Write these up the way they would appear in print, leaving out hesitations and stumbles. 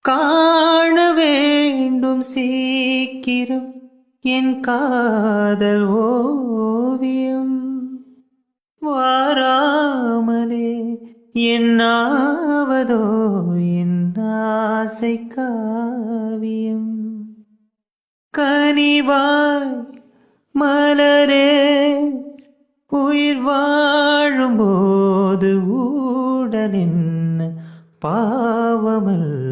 காண வேண்டும் சீக்கிரம் என் காதல் ஓவியம் வாராமலே என்னாவதோ என் ஆசை காவியம் கனிவாய் மலரே உயிர் வாழும்போது ஊடல் என்ன பாவமல்லவா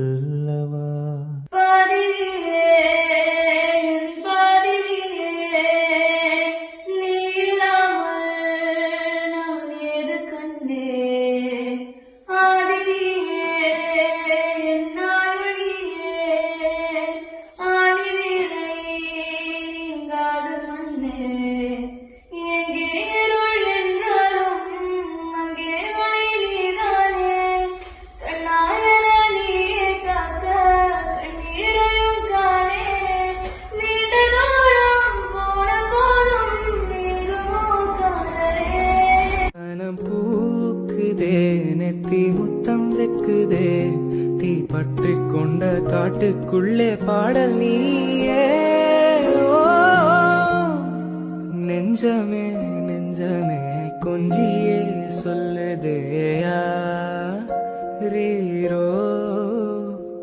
நெத்தி முத்தம் வைக்குதே தீ பற்றி கொண்ட காட்டுக்குள்ளே பாடல் நீயே நெஞ்சமே நெஞ்சமே கொஞ்சியே சொல்லுதேயா ரீரோ